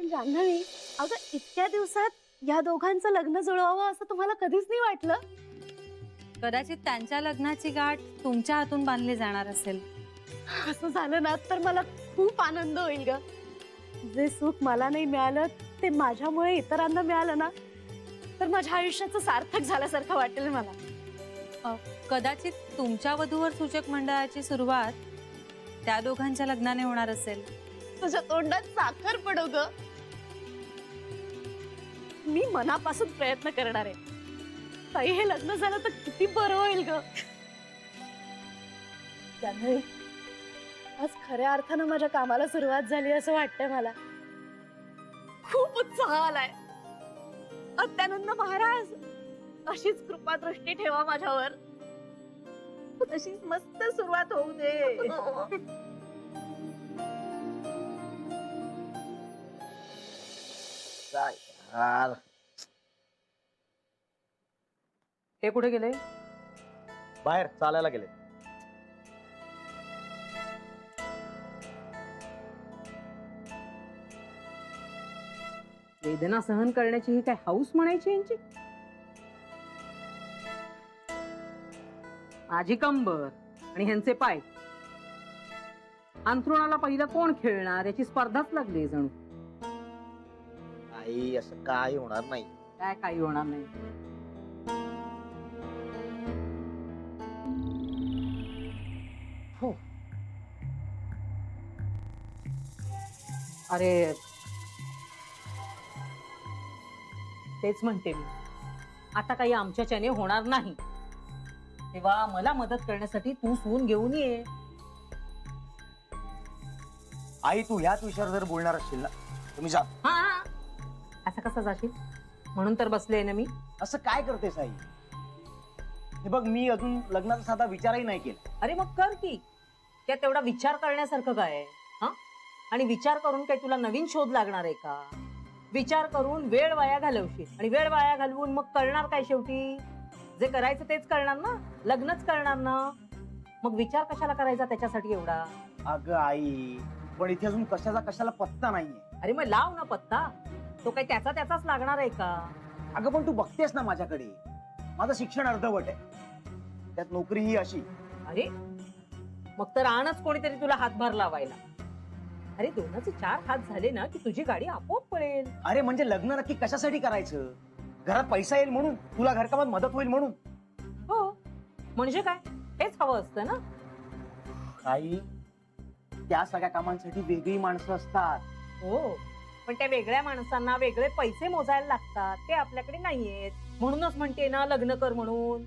जान्हवी, अगं इतक्या दिवसात या दोघांचं लग्न जुळवावं असं तुम्हाला कधीच नाही वाटलं? कदाचित त्यांच्या लग्नाची गाठ तुमच्या हातून बांधली जाणार असेल. असं झालं ना तर मला खूप आनंद होईल ग. जे सुख मला नाही मिळालं ते माझ्यामुळे इतरांना मिळालं ना, तर माझ्या आयुष्याचं सार्थक झाल्यासारखं वाटेल मला. कदाचित तुमच्या वधूवर सूचक मंडळाची सुरुवात त्या दोघांच्या लग्नाने होणार असेल. तुझ्या तोंडात साखर पडो ग. मी मनापासून प्रयत्न करणार आहे. ताई, हे लग्न झालं तर किती बरं होईल ग. जान्हवी, आज खऱ्या अर्थानं माझ्या कामाला सुरुवात झाली असं वाटतंय मला. खूप उत्साह आलाय. अत्यानंद महाराज, अशीच कृपादृष्टी ठेवा माझ्यावर. तशीच मस्त सुरुवात होऊ दे. काय यार, हे कुठे गेले? बाहेर चालायला गेले. वेदना सहन करण्याची ही काय हाऊस म्हणायची यांची? माझी कंबर आणि ह्यांचे पाय, अंथरुणाला पहिलं कोण खेळणार याची स्पर्धाच लागली जणू. आई, असं काय होणार नाही. काय काही होणार नाही. हो, अरे तेच म्हणते मी, आता काही आमच्याच्याने होणार नाही. तेव्हा मला मदत करण्यासाठी तू सून घेऊन ये. आई, तू ह्याच विषयावर जर बोलणार असशील ना, तुम्ही जा. हा, असं कसं जाशील? म्हणून तर बसले ना मी. असं काय करतेस आई? हे बघ, मी अजून लग्नाचा साधा विचारही नाही केला. अरे मग कर की. त्यात तेवढा विचार करण्यासारखं काय आहे? हा, आणि विचार करून काही तुला नवीन शोध लागणार आहे का? विचार करून वेळ वाया घालवशील, आणि वेळ वाया घालवून मग करणार काय शेवटी? जे करायचं तेच करणार ना, लग्नच करणार ना. मग विचार कशाला करायचा त्याच्यासाठी एवढा? अगं आई, पण इथे अजून कशाला पत्ता नाहीये. अरे मग लाव ना पत्ता. तो काही त्याचाच लागणार आहे का? अगं पण तू बघतेस ना माझ्याकडे, माझं शिक्षण अर्धवट आहे, त्यात नोकरी ही अशी. अरे मग तर आणच कोणीतरी तुला हातभार लावायला. अरे दोनाचे 4 हात झाले ना की तुझी गाडी आपोआप पळेल. अरे म्हणजे लग्न नक्की कशासाठी करायचं? घरात पैसा येईल म्हणून? तुला घरकामात मदत होईल म्हणून? हो, म्हणजे काय, हेच हवं असतं ना. आई, त्या सगळ्या कामांसाठी वेगळी माणसं असतात. हो, पण त्या वेगळ्या माणसांना वेगळे पैसे मोजायला लागतात, ते आपल्याकडे नाहीयेत. म्हणूनच म्हणते ना लग्न कर म्हणून.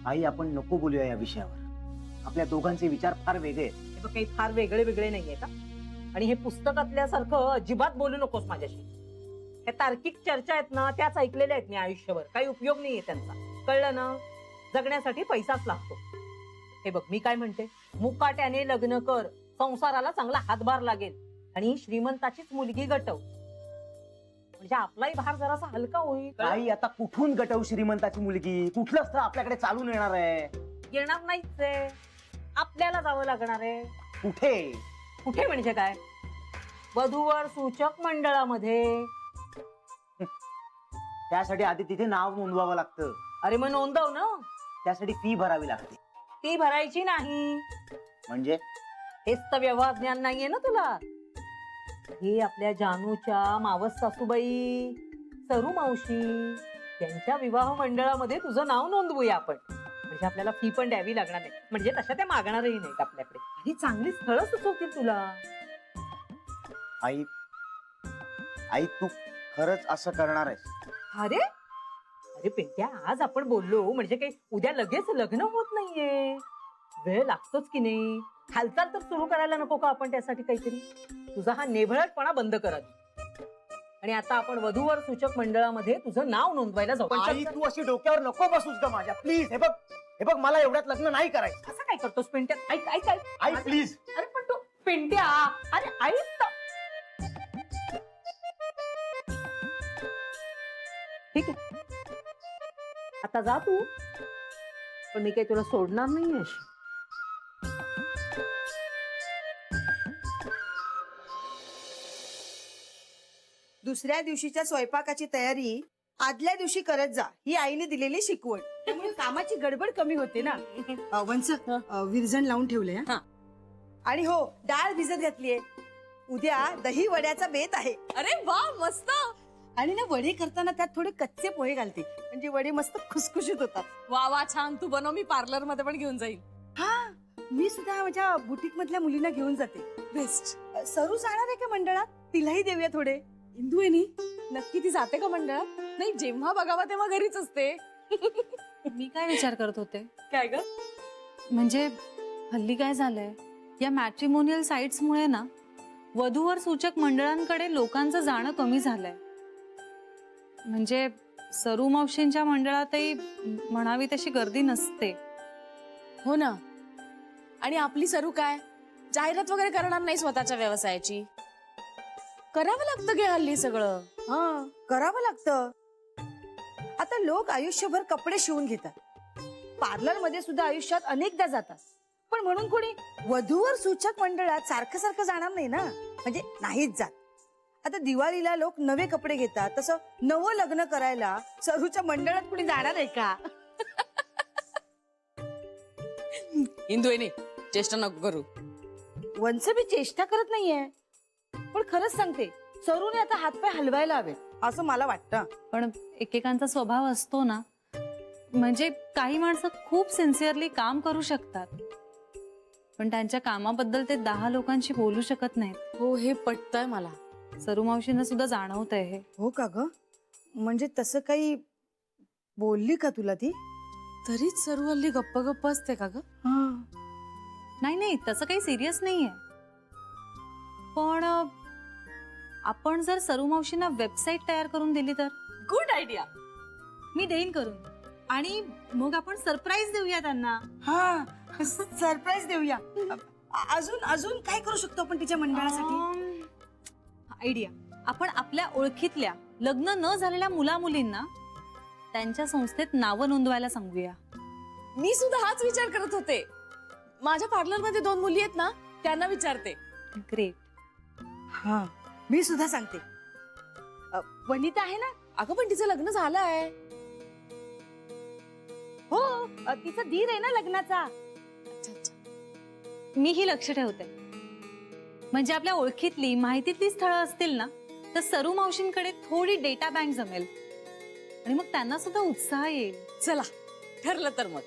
आई, आपण नको बोलूया या विषयावर. आपल्या दोघांचे विचार फार वेगळे आहेत. हे बघ, काही फार वेगळे नाहीये का? आणि हे पुस्तकातल्यासारखं अजिबात बोलू नकोस माझ्याशी. त्या तार्किक चर्चा आहेत ना, त्याच ऐकलेल्या आहेत मी आयुष्यभर. काही उपयोग नाहीये त्यांचा, कळलं ना? जगण्यासाठी पैसाच लागतो. हे बघ, मी काय म्हणते, मुकाट्याने लग्न कर, संसाराला चांगला हातभार लागेल, आणि श्रीमंताचीच मुलगी गटव, म्हणजे आपलाही भार जरासा हलका होईल. आई, आता कुठून गटवू श्रीमंताची मुलगी? कुठलं स्थळ आपल्याकडे चालून येणार आहे? येणार नाहीच आहे, आपल्याला जावं लागणार आहे. कुठे? कुठे म्हणजे काय? वधूवर सूचक मंडळामध्ये. त्यासाठी आधी तिथे नाव नोंदवावं लागतं. अरे मग नोंदव ना. त्यासाठी फी भरावी लागते. ती भरायची नाही म्हणजे? हेच तर व्यवहार ज्ञान नाहीये ना तुला. हे आपल्या जानूच्या मावस सासूबाई सरू मावशी त्यांच्या विवाह मंडळामध्ये तुझं नाव नोंदवूया आपण. म्हणजे आपल्याला फी पण द्यावी लागणार नाही, म्हणजे तशा त्या मागणारही नाहीत आपल्याकडे. ही चांगली स्थळं सुचवतील तुला. आई, आई, तू खरंच असं करणार आहेस? अरे अरे पिंट्या, आज आपण बोललो म्हणजे काही उद्या लगेच लग्न होत नाहीये. वेळ लागतोच की नाही. हालचाल तर सुरू करायला नको का आपण त्यासाठी काहीतरी? तुझा हा नेभळटपणा बंद करत. आणि आता आपण वधूवर सूचक मंडळामध्ये तुझं नाव नोंदवायला जाऊ. आई, तू अशी डोक्यावर नको बसूस ग माझ्या, प्लीज. हे बघ, मला एवढ्यात लग्न नाही करायचं. असं काय करतोस पिंट्या? ऐक ऐक ऐक. आई, प्लीज. अरे पण तू पिंट्या, अरे ऐक. ठीक आहे, आता जा तू, पण मी काही तुला सोडणार नाही अशी. दुसऱ्या दिवशीच्या स्वयंपाकाची तयारी आदल्या दिवशी करत जा, ही आईने दिलेली शिकवण. त्यामुळे कामाची गडबड कमी होते ना. वंच विरजण लावून ठेवले. हा. आणि हो, डाळ भिजत घातलीये. उद्या दही वड्याचा बेत आहे. अरे वा, मस्त. आणि ना वडे करताना त्यात थोडे कच्चे पोहे घालते, म्हणजे वडे मस्त खुसखुशीत होतात. वा वा, छान. तू बनव, मी पार्लर मध्ये पण घेऊन जाईल. हा, मी सुद्धा माझ्या बुटीक मधल्या मुलींना घेऊन जाते. बेस्ट. सरू जाणार आहे का मंडळात? तिलाही देऊया थोडे. इंदू येणी नक्की ती जाते का मंडळात? नाही, जेव्हा बघावा तेव्हा घरीच असते. मी काय विचार करत होते, काय ग? म्हणजे हल्ली काय झालंय, या मॅट्रिमोनियल साइट्समुळे ना वधूवर सूचक मंडळांकडे लोकांचं जाणं कमी झालंय. म्हणजे सरू मावशींच्या मंडळातही म्हणावी तशी गर्दी नसते. हो ना. आणि आपली सरू काय जाहिरात वगैरे करणार नाही स्वतःच्या व्यवसायाची. करावं लागतं गे हल्ली सगळं. हा, करावं लागतं. आता लोक आयुष्यभर कपडे शिवून घेतात, पार्लर मध्ये सुद्धा आयुष्यात अनेकदा जातात, पण म्हणून कोणी वधूवर सूचक मंडळात सारखं सारखं जाणार नाही ना, म्हणजे नाहीच जात. आता दिवाळीला लोक नवे कपडे घेतात, तसं नवं लग्न करायला सरूच्या मंडळात कुणी जाणार आहे का? इंदू येणी चेष्टा नको करू. वंच मी चेष्टा करत नाहीये, पण खरंच सांगते, सरूने आता हातपाय हलवायला हवे असं मला वाटतं. पण एकेकांचा स्वभाव असतो ना, म्हणजे काही माणसं खूप सिन्सिअरली काम करू शकतात, पण त्यांच्या कामाबद्दल ते 10 लोकांशी बोलू शकत नाहीत. हो, हे पटतंय मला. सरू मावशींना सुद्धा जाणवतंय हे. हो का ग? म्हणजे तसं काही बोलली का तुला ती? तरीच सरू हल्ली गप्प गप्प असते का ग? नाही नाही, तसं काही सिरियस नाहीये. पण आपण जर सरू मावशींना वेबसाईट तयार करून दिली तर? Good idea. मी देईन करून, आणि मग आपण सरप्राईज देऊया त्यांना. हा, सरप्राईज देऊया. अजून अजून काय करू शकतो आपण तिच्या मंडळासाठी? आयडिया, आपण आपल्या ओळखीतल्या लग्न न झालेल्या मुला मुलींना त्यांच्या संस्थेत नावं नोंदवायला सांगूया. मी सुद्धा हाच विचार करत होते. माझ्या पार्लर मध्ये 2 मुली आहेत ना, त्यांना विचारते. ग्रेट. हा, मी सुद्धा सांगते. वनिता आहे ना? अगं पण तिचं लग्न झालंय. हो, तिचा धीर आहे ना लग्नाचा. अच्छा अच्छा. मीही लक्ष ठेवते. म्हणजे आपल्या ओळखीतली माहितीतली स्थळं असतील ना, तर सरू मावशींकडे थोडी डेटा बँक जमेल, आणि मग त्यांना सुद्धा उत्साह येईल. चला, ठरलं तर मग.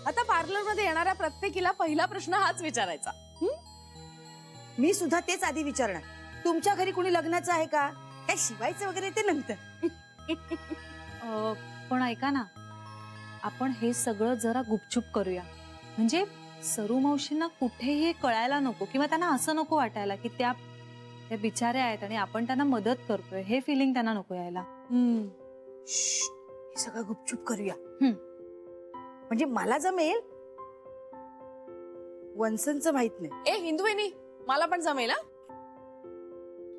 आता पार्लर मध्ये येणाऱ्या प्रत्येकीला पहिला प्रश्न हाच विचारायचा. मी सुद्धा तेच आधी विचारणार. तुमच्या घरी कुणी लग्नाचं आहे का? काय शिवायचं वगैरे ते नंतर. पण ऐका ना, आपण हे सगळं जरा गुपचूप करूया. म्हणजे सरू मावशींना कुठेही हे कळायला नको, किंवा त्यांना असं नको वाटायला की त्या बिचाऱ्या आहेत आणि आपण त्यांना मदत करतोय, हे फिलिंग त्यांना नको यायला. हे सगळं गुपचूप करूया. म्हणजे मला जमेल, वंसनचं माहित नाही. ए हिंदू वेणी, मला पण जमेल.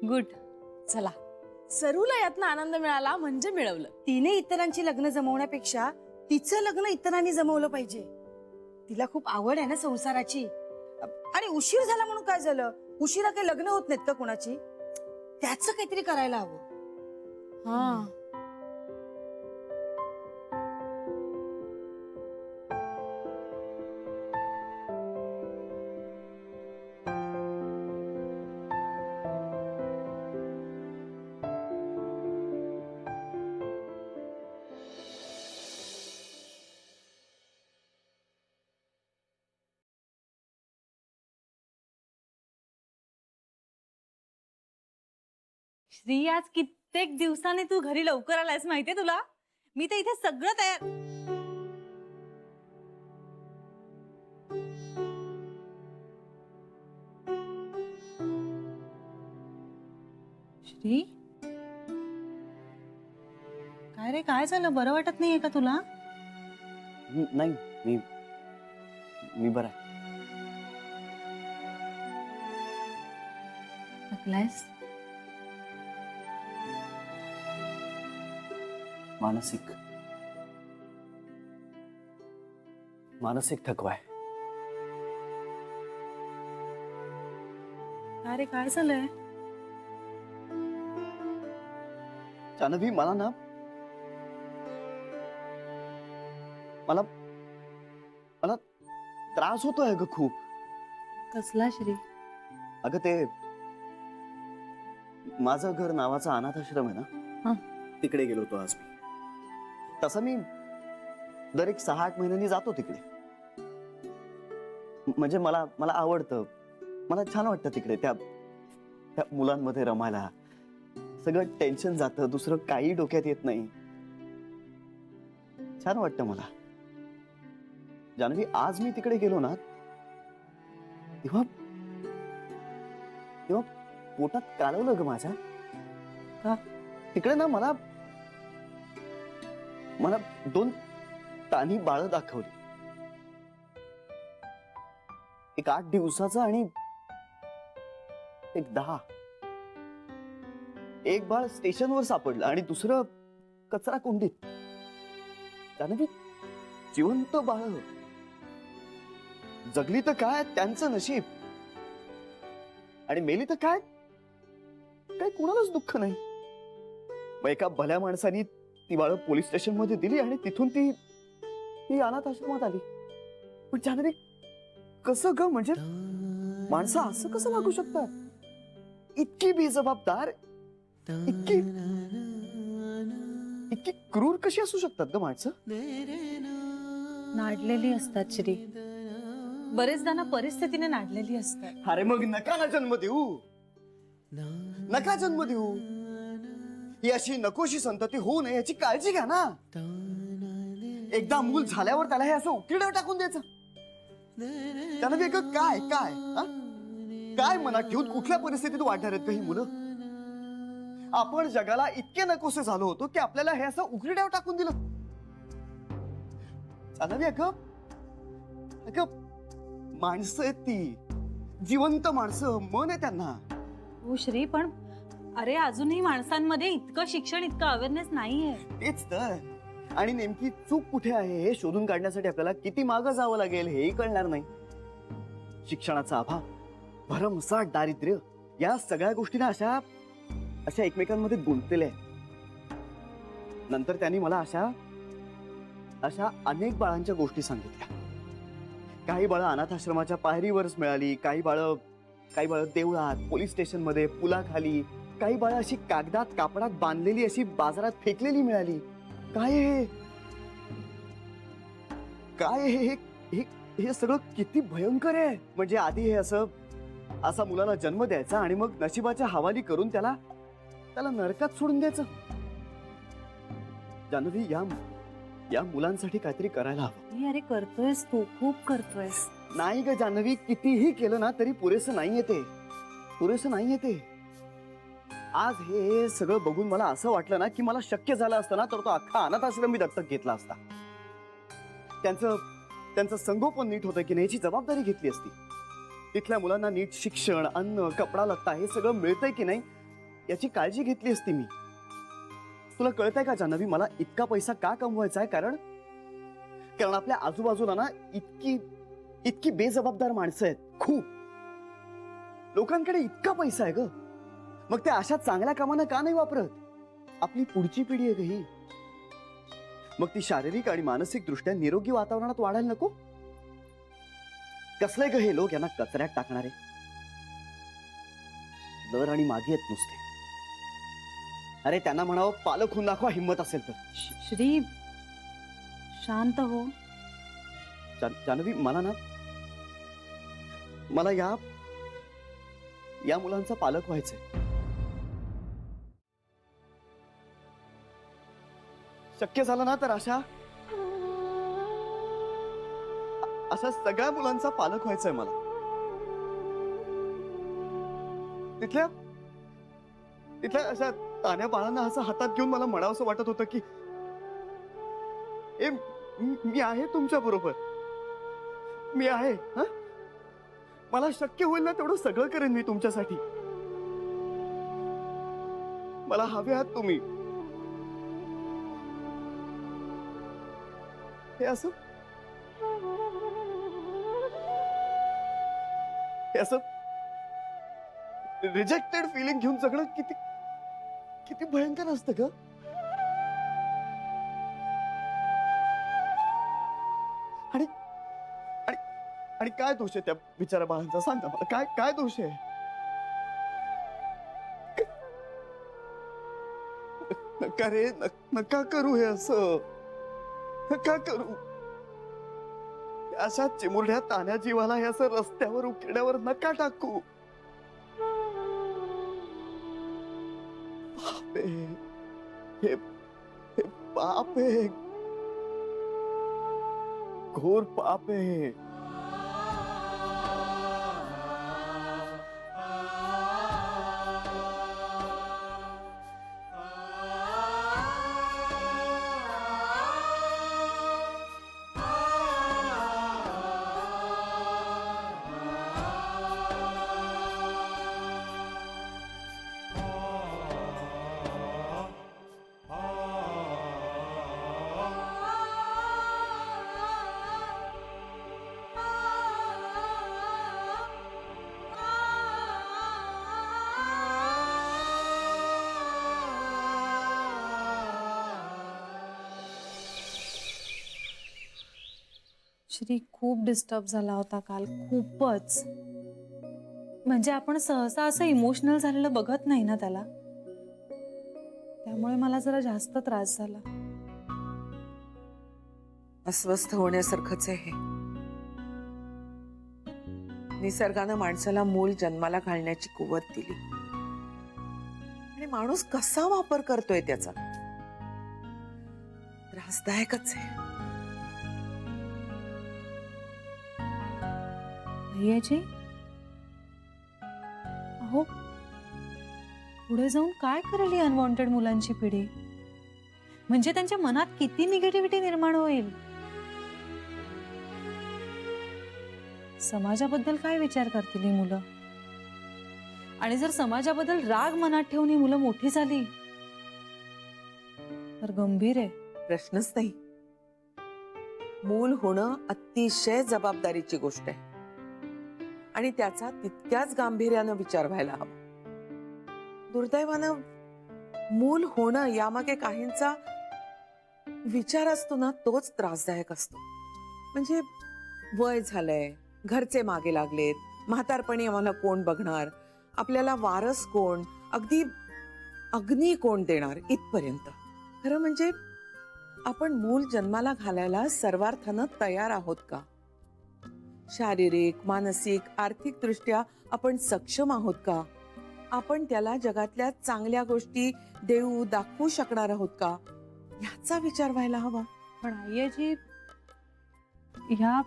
गुड. चला, सरूला यातनं आनंद मिळाला म्हणजे मिळवलं. तिने इतरांची लग्न जमवण्यापेक्षा तिचं लग्न इतरांनी जमवलं पाहिजे. तिला खूप आवड आहे ना संसाराची. आणि उशीर झाला म्हणून काय झालं? उशिरा काही लग्न होत नाहीत का कोणाची? त्याचं काहीतरी करायला हवं. हा, श्री, आज कित्येक दिवसांनी तू घरी लवकर आलायस, माहितीये तुला? मी तर इथे सगळं तयार. श्री, काय रे, काय झालं? बरं वाटत नाहीये का तुला? नाही, मी बरा आहे. थकलायस? मानसिक थकवा आहे. अरे काय झालंय? जानवी मला ना मला मला त्रास होतोय अगं खूप. कसला श्री? अगं ते माझं घर नावाचा अनाथ आश्रम आहे हा. ना, तिकडे गेलो होतो आज मी. तसं मी दर एक 6-8 महिन्यांनी जातो तिकडे. म्हणजे मला मला आवडतं, मला छान वाटतं तिकडे त्या त्या मुलांमध्ये रमायला. सगळं टेन्शन जातं, दुसरं काही डोक्यात येत नाही. छान वाटतं मला. जानवी आज मी तिकडे गेलो ना, तेव्हा तेव्हा पोटात कालवलं ग माझ्या. का? तिकडे ना मला मला 2 तान्ही बाळ दाखवली. एक 8 दिवसाचा आणि एक 10. एक बाळ स्टेशनवर सापडलं आणि दुसरं कचरा कुंडीत. जानवी, जिवंत बाळ जगली तर काय त्यांचं नशीब, आणि मेली तर काय काय कोणालाच दुःख नाही. मग एका भल्या माणसानी ती बाळ पोलीस स्टेशन मध्ये दिली आणि तिथून ती अनाथ आश्रमात आली. पण जानवी, कसं ग? म्हणजे माणसं असं कसं वागू शकतात? इतकी बेजबाबदार, इतकी इतकी क्रूर कशी असू शकतात ग माणसं? नाडलेली असतात श्री, बरेचदा ना परिस्थितीने नाडलेली असतात. अरे मग नका ना जन्म देऊ, नका जन्म देऊ. ही अशी नकोशी संतती होऊ नये याची काळजी घ्या ना. एकदा मूल झाल्यावर त्याला हे असं उकिरड्यावर टाकून द्यायचं. त्यानं वेगळं काय काय हा? काय मनात ठेवून कुठल्या परिस्थितीत वाढणार आहेत का ही मुलं? आपण जगाला इतके नकोसे झालो होतो की आपल्याला हे असं उकिरड्यावर टाकून दिलं. जानवी, अगं माणसं आहेत ती, जिवंत माणसं, मन आहे त्यांना. हो श्री, पण अरे अजूनही माणसांमध्ये इतकं शिक्षण, इतकं अवेअरनेस नाहीये. तेच तर. आणि नेमकी चूक कुठे आहे हे शोधून काढण्यासाठी आपल्याला किती मागं जावं लागेल हेही कळणार नाही. शिक्षणाचा अभाव, भरमसाठ दारिद्र्य, या सगळ्या गोष्टींना अशा अशा एकमेकांमध्ये गुंतलेल्या आहेत. नंतर त्यांनी मला अशा अशा अनेक बाळांच्या गोष्टी सांगितल्या. काही बाळं अनाथ आश्रमाच्या पायरीवरच मिळाली, काही बाळं देवळात, पोलीस स्टेशन मध्ये, पुलाखाली, काही बाळं अशी कागदात कापडात बांधलेली अशी बाजारात फेकलेली मिळाली. काय हे काय हे हे हे सगळं किती भयंकर आहे. म्हणजे आधी हे असा मुलाला जन्म द्यायचा आणि मग नशिबाच्या हवाली करून त्याला नरकात सोडून द्यायचं. जानवी, या मुलांसाठी काहीतरी करायला हवं. अरे करतोयस तू, खूप करतोयस. नाही ग जानवी, कितीही केलं ना तरी पुरेसं नाहीये ते, पुरेसं नाहीये ते. आज हे सगळं बघून मला असं वाटलं ना की मला शक्य झालं असतं ना तर तो अख्खा अनाथ आश्रम मी दत्तक घेतला असता. त्यांचं संगोपन नीट होतं की नाही याची जबाबदारी घेतली असती. तिथल्या मुलांना नीट शिक्षण, अन्न, कपडा लत्ता हे सगळं मिळतंय की नाही याची काळजी घेतली असती मी. तुला कळतंय का जानवी, मला इतका पैसा का कमवायचा आहे? कारण आपल्या आजूबाजूला ना इतकी बेजबाबदार माणसं आहेत. खूप लोकांकडे इतका पैसा आहे ग, मग ते अशा चांगल्या कामांना का नाही वापरत? आपली पुढची पिढी आहे ग ही. मग ती शारीरिक आणि मानसिक दृष्ट्या निरोगी वातावरणात वाढायला नको? कसले ग हे लोक, यांना कचऱ्यात टाकणारे. दर आणि मागे आहेत नुसते. अरे त्यांना म्हणावं पालक होऊन दाखवा हिंमत असेल तर. श्री, शांत हो. जानवी, मला या मुलांचा पालक व्हायचंय. शक्य झालं ना तर अशा सगळ्या मुलांचा पालक व्हायचंय मला. तिथल्या अशा तान्या बाळांना असं हातात घेऊन मला म्हणावंसं वाटत होतं की मी आहे तुमच्या बरोबर, मी आहे. मला शक्य होईल ना तेवढं सगळं करेन मी तुमच्यासाठी. मला हवे आहात तुम्ही. हे असं रिजेक्टेड फिलिंग घेऊन जगणं किती भयंकर असतं ग. आणि काय दोष आहे त्या बिचाऱ्या बाळांचा? सांग ना मला, काय काय दोष आहे? नका रे, नका करू हे असं, नका करू. अशा चिमुरड्या तान्या जीवाला हे असं रस्त्यावर उकिरड्यावर नका टाकू. पाप आहे. हे पाप आहे, घोर पाप आहे. श्री खूप डिस्टर्ब झाला होता काल, खूपच. म्हणजे आपण सहसा असं इमोशनल झालेलं बघत नाही ना त्याला, त्यामुळे मला जरा जास्त त्रास झाला. अस्वस्थ होण्यासारखंच आहे हे. निसर्गानं माणसाला मूल जन्माला घालण्याची कुवत दिली आणि माणूस कसा वापर करतोय त्याचा त्रासदायकच आहे. भैयाजी, अहो पुढे जाऊन काय करेल ही अनवॉन्टेड मुलांची पिढी? म्हणजे त्यांच्या मनात किती निगेटिव्हिटी निर्माण होईल? समाजाबद्दल काय विचार करतील ही मुलं? आणि जर समाजाबद्दल राग मनात ठेवून ही मुलं मोठी झाली तर गंभीर आहे. प्रश्नच नाही. मूल होणं अतिशय जबाबदारीची गोष्ट आहे आणि त्याचा तितक्याच गांभीर्यानं विचार व्हायला हवा. दुर्दैवानं मूल होणं यामागे काहींचा विचार असतो ना, तोच त्रासदायक असतो. म्हणजे वय झालंय, घरचे मागे लागलेत, म्हातारपणी आम्हाला कोण बघणार, आपल्याला वारस कोण, अगदी अग्नी कोण देणार, इथपर्यंत. खरं म्हणजे आपण मूल जन्माला घालायला सर्वार्थानं तयार आहोत का? शारीरिक, मानसिक, आर्थिक दृष्ट्या आपण सक्षम आहोत का? आपण त्याला जगातल्या चांगल्या गोष्टी देऊ दाखवू शकणार आहोत का, याचा विचार व्हायला हवा. पण आईजी, ह्या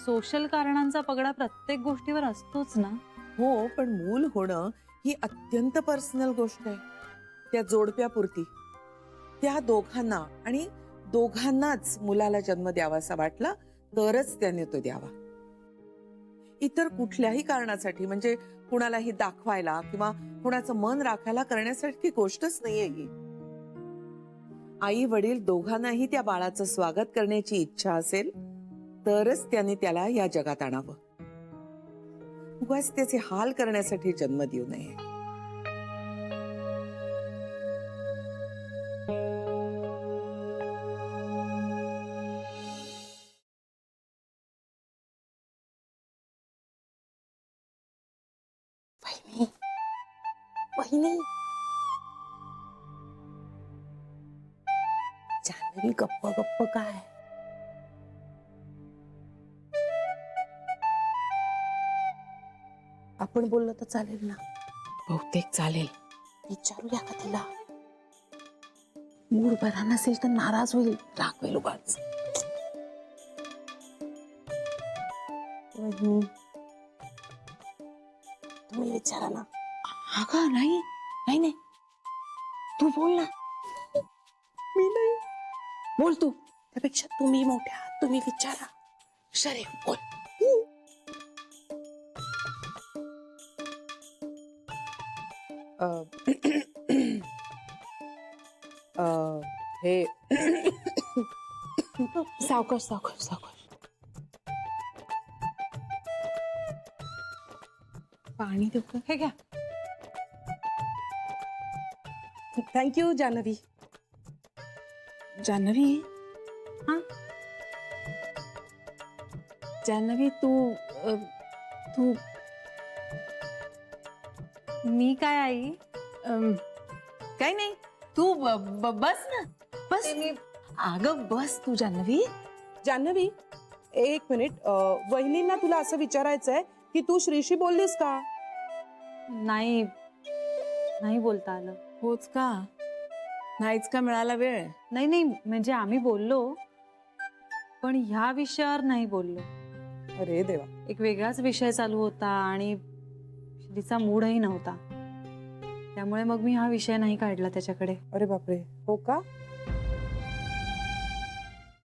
सोशल कारणांचा पगडा प्रत्येक गोष्टीवर असतोच ना. हो, पण मूल होणं ही अत्यंत पर्सनल गोष्ट आहे. त्या जोडप्यापुरती, त्या दोघांना आणि दोघांनाच मुलाला जन्म द्यावासा वाटला तरच त्याने तो द्यावा. इतर कुठल्याही कारणासाठी, म्हणजे कुणालाही दाखवायला किंवा कुणाचं मन राखायला करण्यासाठी गोष्टच नाहीये ही. आई वडील दोघांनाही त्या बाळाचं स्वागत करण्याची इच्छा असेल तरच त्याने त्याला या जगात आणावं. उगाच त्याचे हाल करण्यासाठी जन्म देऊ नये. वहिनी, जान्हवी गप्प गप्प काय? आपण बोललो तर चालेल ना? बहुतेक चालेल. विचारूया का तिला? मूड बरा नसेल तर नाराज होईल, रागवेल उगाच. तुम्ही विचारा ना. हा का? नाही नाही नाही, तू बोल ना. मी नाही. बोल तू. त्यापेक्षा तुम्ही मोठ्या, तुम्ही विचारा. शरे बोल. हे सावकाश सावकाश सावकाश. पाणी देऊ का? हे घ्या. थँक्यू जान्हवी. जान्हवी, हा? जान्हवी तू तू मी काय आई? काय नाही तू बस ना बस. अगं बस तू जान्हवी. जान्हवी एक मिनिट वहिनींना तुला असं विचारायचंय की तू श्रीशी बोललीस का? नाही, नाही बोलता आलं. होच का? नाहीच का मिळाला वेळ? नाही नाही, म्हणजे आम्ही बोललो, पण ह्या विषयावर नाही बोललो. अरे देवा. एक वेगळाच विषय चालू होता आणि तिचा मूडही नव्हता, त्यामुळे मग मी हा विषय नाही काढला त्याच्याकडे. अरे बापरे. हो का?